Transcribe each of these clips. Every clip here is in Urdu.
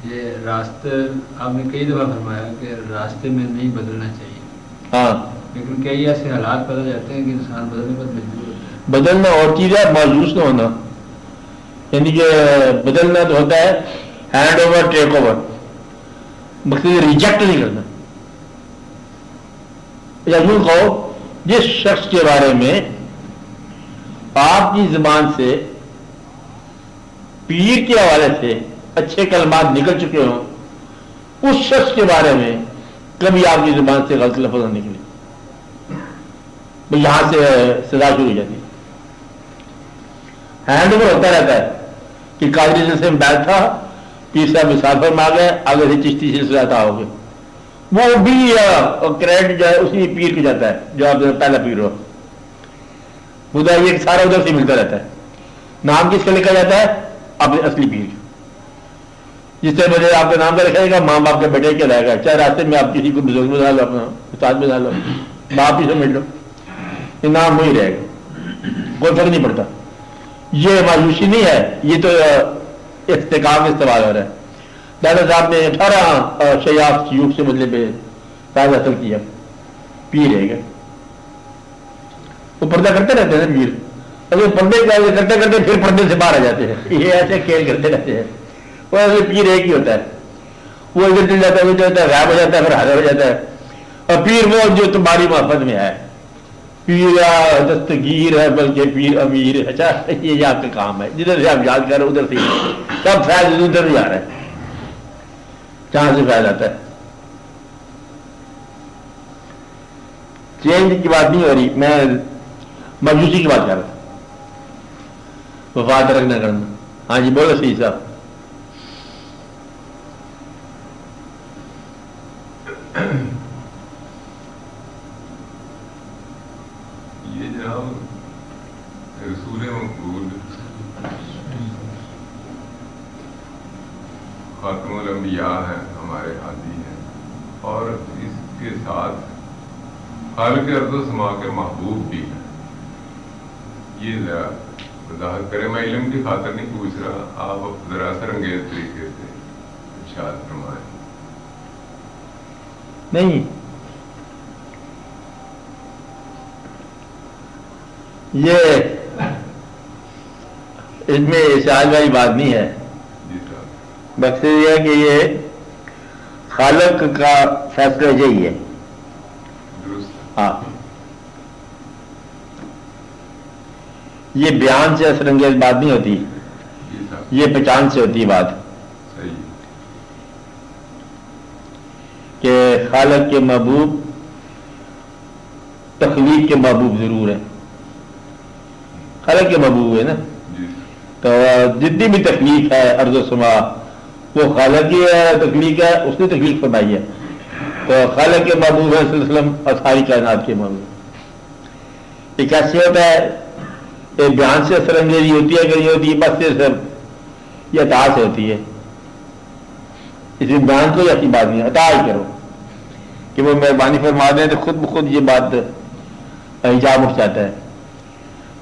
یہ راستے آپ نے کئی دفعہ فرمایا کہ راستے میں نہیں بدلنا چاہیے، ہاں، لیکن کئی ایسے حالات بدل جاتے ہیں کہ انسان بدلنے پر مجبور ہوتا ہے۔ بدلنا اور چیز ہے، مایوس نہ ہونا، یعنی کہ بدلنا تو ہوتا ہے ہینڈ اوور ٹیک اوور، مقصد ریجیکٹ نہیں کرنا۔ یا یوں کہو، جس شخص کے بارے میں آپ کی زبان سے پیر کے حوالے سے اچھے کلمات نکل چکے ہوں، اس شخص کے بارے میں کبھی آپ کی زبان سے غلط لفظ نہ نکلے، یہاں سے سزا شروع ہو جاتی ہے۔ ہینڈ اوور ہوتا رہتا ہے کہ قادری جلسے میں بیٹھ تھا، پیر صاحب مسافر میں آ گئے، آگے سے چشتی سلسلہ عطا ہو گئے، وہ بھی کریڈٹ جو ہے اسی پیر کو جاتا ہے جو آپ پہلا پیر ہو، خدا یہ سارا ادھر سے ملتا رہتا ہے۔ نام کس کا لکھا جاتا ہے؟ اپنے اصلی پیر۔ جس طرح مجھے آپ کا نام کا لکھا جائے گا، ماں باپ کے بیٹے کیا رہے گا، چاہے راستے میں آپ کسی کو بزرگ بنا لو، اپنا استاد بنا لو، باپ ہی سمجھ لو، یہ نام وہی رہے گا، کوئی فرق نہیں پڑتا۔ یہ مایوسی نہیں ہے، یہ تو استحکام استعمال ہو رہا ہے۔ دادا صاحب نے 18 شیاف سیوف سے مطلب تاج حاصل کیا، پیر رہ گئے، وہ پردہ کرتے رہتے ہیں پیر، اگر پردے کرتے کرتے پھر پردے سے باہر آ جاتے ہیں، یہ ایسے کھیل کرتے رہتے ہیں۔ وہ ایسے پیر ایک ہی ہوتا ہے، وہ ادھر چل جاتا ہے، وہ چلتا ہے، غائب ہو جاتا ہے، پھر حاضر ہو جاتا ہے۔ اور پیر وہ جو تمہاری محبت میں ہے، پیر دستگیر ہے بلکہ پیر امیر ہے۔ اچھا، یہ آپ کا کام ہے، جدھر سے آپ یاد کر رہے ادھر سے سب فیض ادھر نہیں آ رہا ہے، جہاں سے فیض آتا ہے۔ چینج کی بات نہیں ہو رہی، میں مایوسی کی بات کر رہا تھا، وفات رکھنا کرنا۔ ہاں جی بولو سی صاحب۔ یہ جناب رسول مقبول خاتم الانبیاء ہیں، ہمارے ہادی ہیں، اور اس کے ساتھ خالق ارض و سما کے محبوب بھی ہیں۔ یہ ذرا وضاحت کریں، میں علم کی خاطر نہیں پوچھ رہا، آپ ذرا اثر انگیز طریقے سے ارشاد فرمائیں۔ نہیں، یہ اس میں اشاعت والی بات نہیں ہے، جی صاحب، مقصد یہ ہے کہ یہ خالق کا فیصلہ یہی ہے۔ درست۔ ہاں، یہ بیان سے اثر انگیز بات نہیں ہوتی، جی صاحب، یہ پہچان سے ہوتی ہے بات، صحیح۔ کہ خالق کے محبوب تخلیق کے محبوب ضرور ہے، خالق کے محبوب ہے نا، جی تو جتنی بھی تخلیق ہے ارض و سما وہ خالق کی تخلیق ہے، اس نے تخلیق فرمائی ہے، تو خالق کے محبوب ہے صلی اللہ علیہ وسلم اور ساری کائنات کے محبوب۔ یہ کیسے ہوتا ہے؟ یہ بیان سے اثر انگیزی ہوتی ہے کہ نہیں ہوتی ہے؟ بس صرف یہ عطا سے ہوتی ہے، اس میں بیان کوئی ایسی بات نہیں، عطا ہی کرو کہ وہ مہربانی فرما دیں تو خود بخود یہ بات حجاب اٹھ جاتا ہے۔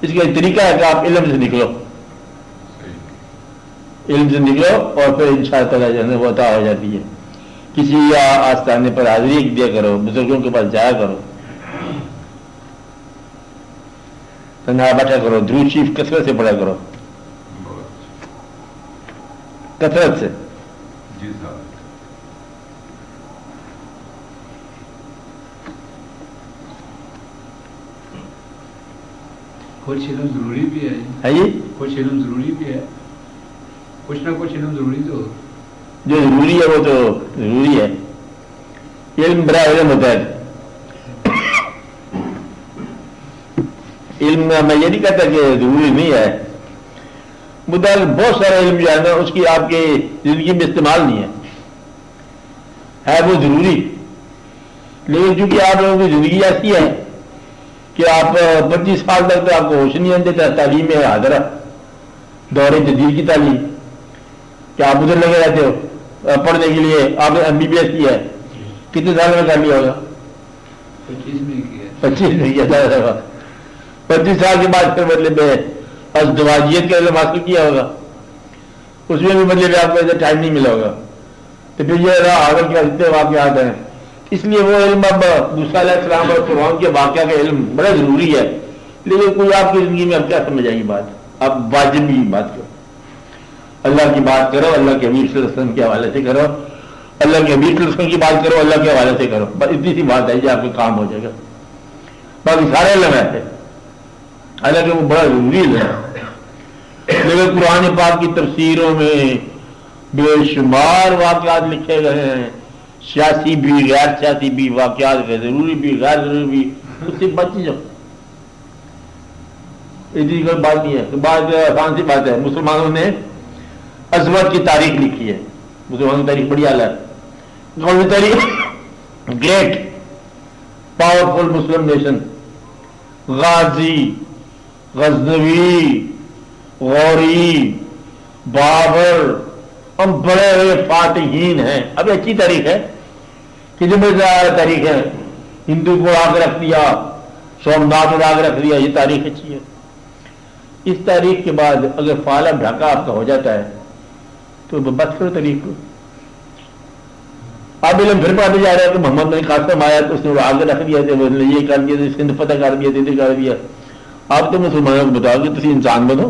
اس کا ایک طریقہ ہے کہ آپ علم سے نکلو، علم سے نکلو اور پھر انشاءاللہ جو ہے وہ عطا ہو جاتی ہے۔ کسی آستانے پر حاضری دیا کرو، بزرگوں کے پاس جایا کرو، تنہا بیٹھا کرو، درود شریف کثرت سے پڑھا کرو، کثرت سے۔ جی صاحب، کچھ علم ضروری بھی ہے، ہے جی، کچھ علم ضروری بھی ہے، کچھ نہ کچھ علم ضروری تو ہو۔ جو ضروری ہے وہ تو ضروری ہے، علم برائے علم ہوتا ہے۔ علم میں یہ نہیں کہتا کہ ضروری نہیں ہے، مدعا بہت سارا علم جو ہے نا اس کی آپ کی زندگی میں استعمال نہیں ہے وہ ضروری، لیکن چونکہ آپ لوگوں کی زندگی ایسی ہے کہ آپ 25 سال تک تو آپ کو ہوش نہیں آنے دیتا، تعلیم میں حاضر دور جدید کی تعلیم کہ آپ ادھر لگے رہتے ہو پڑھنے کے لیے۔ آپ نے MBBS کی ہے، کتنے سال میں کر لیا ہوگا؟ 25 میں کیا، 25 میں کیا تھا، 25 سال کے بعد پھر مطلب ازدواجیت کا علم حاصل کیا ہوگا، اس میں بھی مطلب آپ کو ٹائم نہیں ملا ہوگا، تو پھر یہ آگے کیا جتنے واقعات ہیں. اس لیے وہ علم اب موسیٰ علیہ السلام اور فرعون کے واقعہ کا علم بڑا ضروری ہے. لیکن کوئی آپ کی زندگی میں اب کیا سمجھ آئے گی بات؟ اب واجب ہی بات کرو, اللہ کی بات کرو, اللہ کے حبیب صلی اللہ علیہ وسلم کے حوالے سے کرو, اللہ کے حبیب صلی اللہ علیہ وسلم کی بات کرو, اللہ کے حوالے سے کرو. بس اتنی سی بات ہے جو آپ کا کام ہو جائے گا. باقی سارے علم ایسے, حالانکہ وہ بڑا ضروری علم ہے. لیکن قرآن پاک کی تفسیروں میں بے شمار واقعات لکھے گئے ہیں, سیاسی بھی غیر سیاسی بھی, واقعات ضروری بھی غیر ضروری بھی. اس سے بچ جاؤ, اتنی کوئی بات نہیں ہے. بات آسان سی بات ہے. مسلمانوں نے عظمت کی تاریخ لکھی ہے. مسلمانوں کی تاریخ بڑی اعلیٰ ہے. کون سی تاریخ؟ گریٹ پاورفل مسلم نیشن, غازی, غزنوی, غوری, بابر, ہم بڑے بڑے فاتحین ہیں. اب اچھی تاریخ ہے کہ جو میرے تاریخ ہے, ہندو کو آگے رکھ دیا, سومناتھ کو آگے رکھ دیا, یہ تاریخ اچھی ہے. اس تاریخ کے بعد اگر فعال ڈھاکہ آپ کا ہو جاتا ہے تو بس کرو تاریخ کو. آپ علم پھر پڑھتے جا رہے ہیں کہ محمد بن قاسم آیا تو اس نے آگے رکھ دیا, یہ کر دیا, سندھ فتح کر دیا, دل کر دیا. آپ تو مسلمانوں کو بتاؤ کہ تم انسان بنو.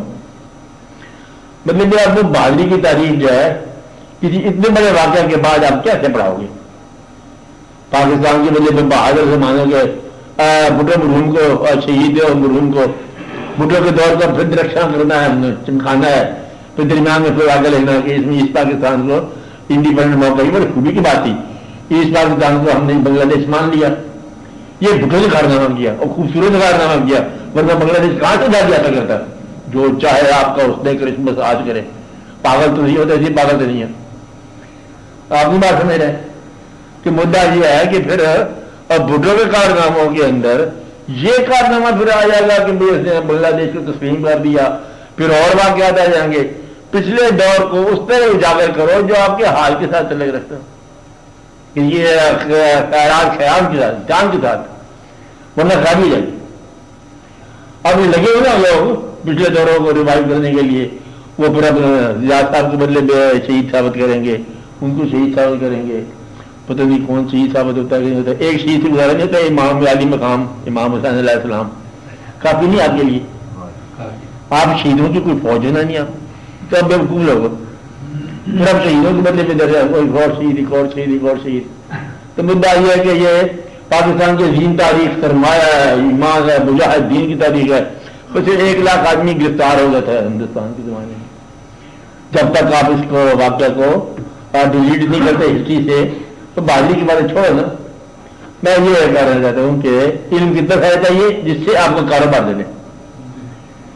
مطلب آپ کو بہادری کی تاریخ جو ہے کسی اتنے بڑے واقعہ کے بعد آپ کیسے پڑھاؤ گے؟ پاکستان کے مطلب بہادر سے مانو گے بھٹو مرحوم کو, شہید مرحوم کو, بھٹو کے دور پر پھر رکشا کرنا ہے, چمکانا ہے, پھر درمیان میں پھر آگے لگنا ہے کہ اس میں اس پاکستان کو انڈیپینڈنٹ موقع کی بڑی خوبی کی بات تھی. اس پاکستان کو ہم نے بنگلہ دیش مان لیا. یہ بھٹو نے کارنامہ کیا اور خوبصورت کارنامہ کیا, ورنہ بنگلہ دیش کہاں سے جا جاتا کرتا؟ جو چاہے آپ کا اس نے کرسمس آج کرے. پاگل تو نہیں ہوتا, اسی پاگل تو نہیں ہے. آپ کی بات سمجھ رہے کہ مدعا یہ ہے کہ پھر بھٹو کے کارناموں کے اندر یہ کارنامہ پھر آ جائے گا کہ اس نے بنگلہ دیش کو تسلیم کر دیا. پھر اور واقعات آ جائیں گے. پچھلے دور کو اس طرح اجاگر کرو جو آپ کے حال کے ساتھ تعلق رکھتا کہ یہ خیال کے ساتھ, جان کے ساتھ, ورنہ خرابی جائے گی. اب یہ لگے ہوئے نا لوگ پچھلے دوروں کو ریوائو کرنے کے لیے, وہ پھر زیاد صاحب کے بدلے شہید ثابت کریں گے, ان کو شہید ثابت کریں گے. پتہ نہیں کون شہید ثابت ہوتا ہے کہ نہیں ہوتا. ایک شہید سے گزارا نہیں ہوتا, امام علی مقام امام حسین علیہ السلام کافی نہیں آپ کے لیے؟ آپ شہیدوں کی کوئی فوج ہونا نہیں, آپ تو اب بیوقوف لوگ. پھر اب شہیدوں کے بدلے میں درجہ کوئی غور شہید, ایک اور شہید, ایک اور شہید. تو مدعا یہ ہے کہ یہ پاکستان کی عظیم تاریخ, سرمایہ ہے, ایمان ہے, مجاہدین کی تاریخ ہے. بس 1 لاکھ آدمی گرفتار ہو گیا تھا ہندوستان کے زمانے میں. جب تک آپ اس کو واقعہ کو ڈیلیٹ نہیں کرتے ہسٹری سے تو بہادری کی باتیں چھوڑو نا. میں یہ کہنا چاہتا ہوں کہ علم کتنا فائدہ چاہیے جس سے آپ کو کاروبار دے دیں.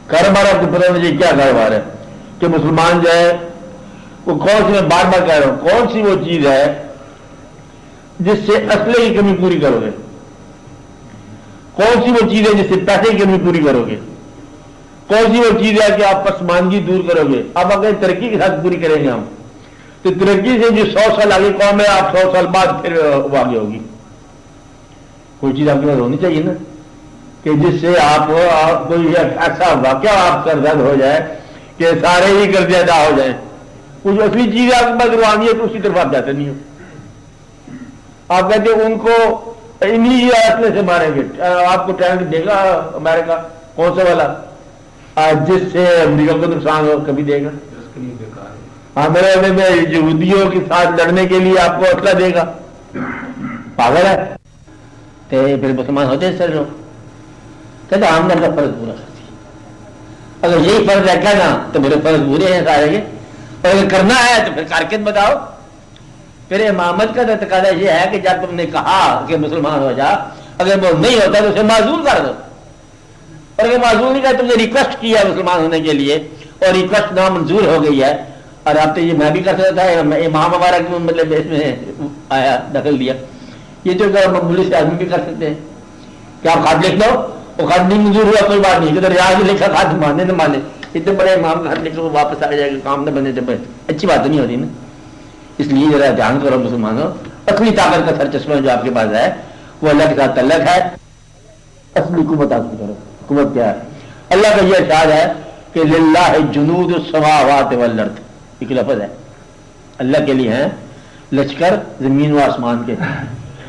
کاروبار آپ کو پتہ مجھے کیا کاروبار ہے کہ مسلمان جو ہے وہ کون سی, میں بار بار کہہ رہا ہوں, کون سی وہ چیز ہے جس سے اسلحے کی کمی پوری کرو گے؟ کون سی وہ چیز ہے جس سے پیسے کی کمی پوری کرو گے؟ کون سی وہ چیز ہے کہ آپ پسماندگی دور کرو گے؟ اب اگر ترقی کے ساتھ پوری کریں گے ہم تو ترقی سے جو 100 سال آگے قوم ہے, آپ 100 سال بعد پھر وہ آگے ہوگی. کوئی چیز آپ کے پاس ہونی چاہیے نا کہ جس سے آپ کوئی ایسا واقعہ آپ کا رد ہو جائے کہ سارے ہی قرض ادا ہو جائیں. کچھ اصلی چیز آپ کے پاس روانی ہے تو اسی طرف آپ جاتے نہیں ہو. آپ کہتے ہیں ان کو انہی اصلے سے ماریں گے. آپ کو ٹینک دے گا امریکہ, کون سا والا, جس سے امریکہ کو نقصان ہو, کبھی دے گا؟ ہاں, میرے یہودیوں کے ساتھ لڑنے کے لیے آپ کو اسلحہ دے گا؟ پاگل ہے. تو پھر مسلمان ہوتے ہیں سر لوگ کہتے ہم نے اپنا فرض پورا کر دیا. اگر یہی فرض رکھا نا تو میرے فرض پورے ہیں سارے کے, اور اگر کرنا ہے تو پھر کارکرد بتاؤ. پھر امامت کا تقاضا یہ ہے کہ جب تم نے کہا کہ مسلمان ہو جا, اگر وہ نہیں ہوتا تو اسے معذور کر دو. اور اگر معذور نہیں کر, تم نے ریکویسٹ کیا مسلمان ہونے کے لیے اور ریکویسٹ نامنظور ہو گئی ہے, اور اب تو یہ میں بھی کر سکتا تھا, امام ہمارا مطلب اس میں آیا دخل دیا. یہ تو معمولی سے آدمی بھی کر سکتے ہیں کہ آپ خط لکھ دو, وہ خط نہیں منظور ہوا کوئی بات نہیں, کہ ریاض میں لکھا خط مانے نہ مانے, اتنے بڑے امام کا خط لکھ وہ واپس آ جائے گا, کام نہ بنے. جب اچھی بات نہیں ہوتی نا. اس لیے ذرا دھیان کرو مسلمانوں, اصلی طاقت کا سر چشمہ جو آپ کے پاس ہے وہ اللہ کے ساتھ تعلق ہے. اصلی حکومت حاصل کرو. حکومت کیا ہے؟ اللہ کا یہ ارشاد ہے کہ للہ جنود السماوات والارض, ایک لفظ ہے اللہ کے لیے ہیں لشکر زمین و آسمان کے.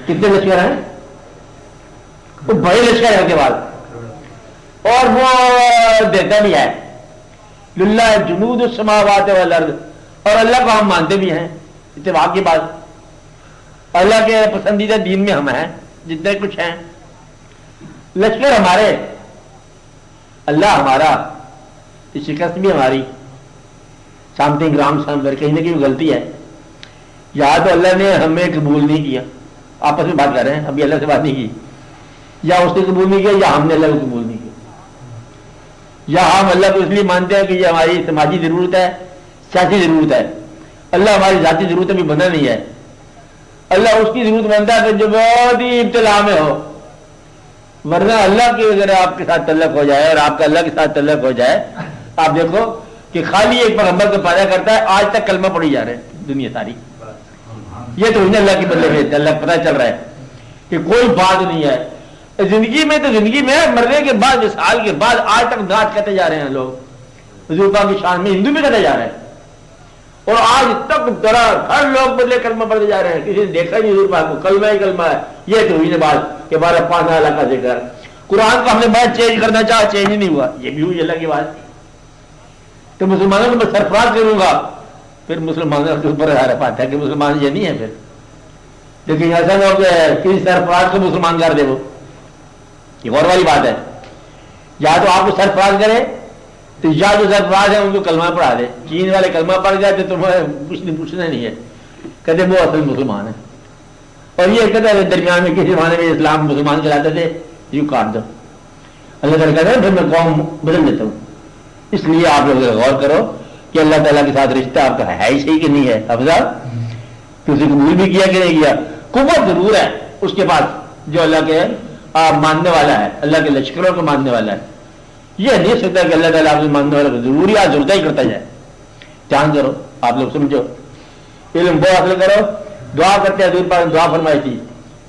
کتنے لشکر ہیں؟ وہ بڑے لشکر ہے کے بعد. اور وہ دیتا بھی ہے للہ جنود السماوات والارض. اور اللہ کو ہم مانتے بھی ہیں اتفاق کی بات. اللہ کے پسندیدہ دین میں ہم ہیں جتنے کچھ ہیں. لشکر ہمارے، اللہ ہمارا، شکست بھی ہماری. Some thing wrong some where, کہیں نہ کہیں غلطی ہے. یا تو اللہ نے ہمیں قبول نہیں کیا، آپس میں بات کر رہے ہیں، ابھی اللہ سے بات نہیں کی، یا اس نے قبول نہیں کیا یا ہم نے اللہ کو قبول نہیں کیا. یا ہم اللہ کو اس لیے مانتے ہیں کہ یہ ہماری سماجی ضرورت ہے، سیاسی ضرورت ہے. اللہ ہماری ذاتی ضرورت بھی بنا نہیں ہے. اللہ اس کی ضرورت بنتا ہے کہ جو بہت ہی ابتلا میں ہو. ورنہ اللہ کی اگر آپ کے ساتھ تعلق ہو جائے اور آپ کا اللہ کے ساتھ تعلق ہو جائے، آپ دیکھو کہ خالی ایک پیغمبر کو پیدا کرتا ہے، آج تک کلمہ پڑھی جا رہے ہیں دنیا ساری. یہ تو انہیں اللہ کے بدلے میں اللہ پتہ چل رہا ہے کہ کوئی بات نہیں ہے زندگی میں. تو زندگی میں مرنے کے بعد، سال کے بعد آج تک نعت کہتے جا رہے ہیں لوگ. حضور پاک کی شان میں ہندو بھی کہتے جا رہے ہیں. اور آج تک ہر لوگ بدلے کلمہ پڑھتے جا رہے ہیں. کسی نے دیکھا نہیں حضور پاک کو، کلمہ ہی کلمہ ہے. یہ تو ہوئی نا بات کہ ہمارا پانا اللہ کا ذکر. قرآن کو ہم نے بات چینج کرنا چاہا، چینج نہیں ہوا. یہ بھی ہوئی اللہ کی بات. تو مسلمانوں کو میں سرفراز کروں گا، پھر مسلمانوں کے اوپر بات ہے کہ مسلمان یہ نہیں ہے. پھر لیکن ایسا نہ ہو کہ کسی سرفراز کو مسلمان کر دے. وہ یہ غور والی بات ہے. یا تو آپ کو سرفراز کرے تو یا جو سرفراز ہے ان کو کلمہ پڑھا دے. چین والے کلمہ پڑھ جائے تو تمہیں پوچھنا نہیں ہے، کہتے وہ اصل مسلمان ہے. اور یہ کہتے ہیں درمیان میں کسی زمانے میں اسلام مسلمان چلاتے تھے، یوں کاٹ دو. اللہ تعالیٰ کہتے ہیں پھر میں قوم بدل دیتا ہوں. اس لیے آپ لوگ غور کرو کہ اللہ تعالیٰ کے ساتھ رشتہ آپ کا ہے ہی صحیح کہ نہیں ہے. افضل کہ اسے قبول بھی کیا کہ نہیں کیا. قوت ضرور ہے اس کے پاس جو اللہ کے ماننے والا ہے، اللہ کے لشکروں کو ماننے والا ہے. یہ نہیں سکتا کہ اللہ تعالیٰ آپ سے ماننے والا ضروری ضرورت ہی کرتا جائے. دھیان کرو آپ لوگ، سمجھو. علم وہ حاصل کرو. دعا کرتے ہیں، حضور پاک دعا فرمائی تھی،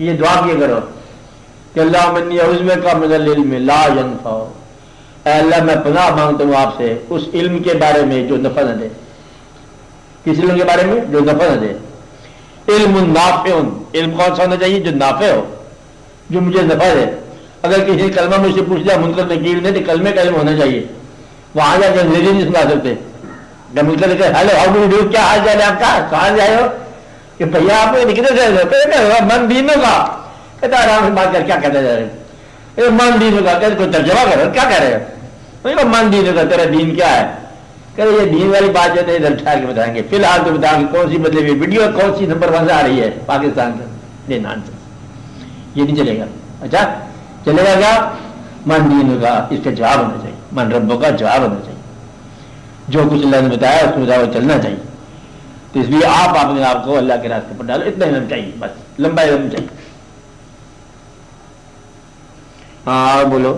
یہ دعا کیا کرو کہ اللہ منی اعوذ بک من العلم لا ينفع. اے اللہ میں پناہ مانگتا ہوں آپ سے اس علم کے بارے میں جو نفع نہ دے. کس علم کے بارے میں؟ جو نفع نہ دے. علم نافع. علم کون سا ہونا چاہیے؟ جو نافع ہو، جو مجھے نفع دے. اگر کسی نے کلمہ مجھ سے پوچھ لیا منکر نکیر نے تو کلمے کا علم ہونا چاہیے. وہاں جا کے انگریزی نہیں سنا سکتے. جب منکر کہ hello how do you do, کیا حال چال ہے آپ کا، کہاں سے آئے ہو، کہ بھیا آپ نکلے سے من دینوں کا. کہتا آرام سے بات کر، کیا کہتے جا رہے ہیں من دینوں کا. کہتے کوئی ترجمہ کرو، کیا کہہ رہے ہیں من دینوں کا، تیرا دین کیا ہے. کہتے یہ دین والی بات جو ہے ادھر ٹھہر کے بتائیں گے. فی الحال تو بتائیں گے کون سی بدلے ہوئی ویڈیو کون سی نمبر 1 سے آ رہی ہے پاکستان سے. یہ نہیں چلے گا. اچھا چلے گا کیا؟ من دین کا، اس کا جواب ہونا چاہیے. من ربوں کا جواب ہونا چاہیے. جو کچھ اللہ نے بتایا اس کے مطابق چلنا چاہیے. تو اس لیے آپ اپنے آپ کو اللہ کے راستے پر ڈالو. اتنا علم چاہیے، بس لمبا علم چاہیے. ہاں بولو.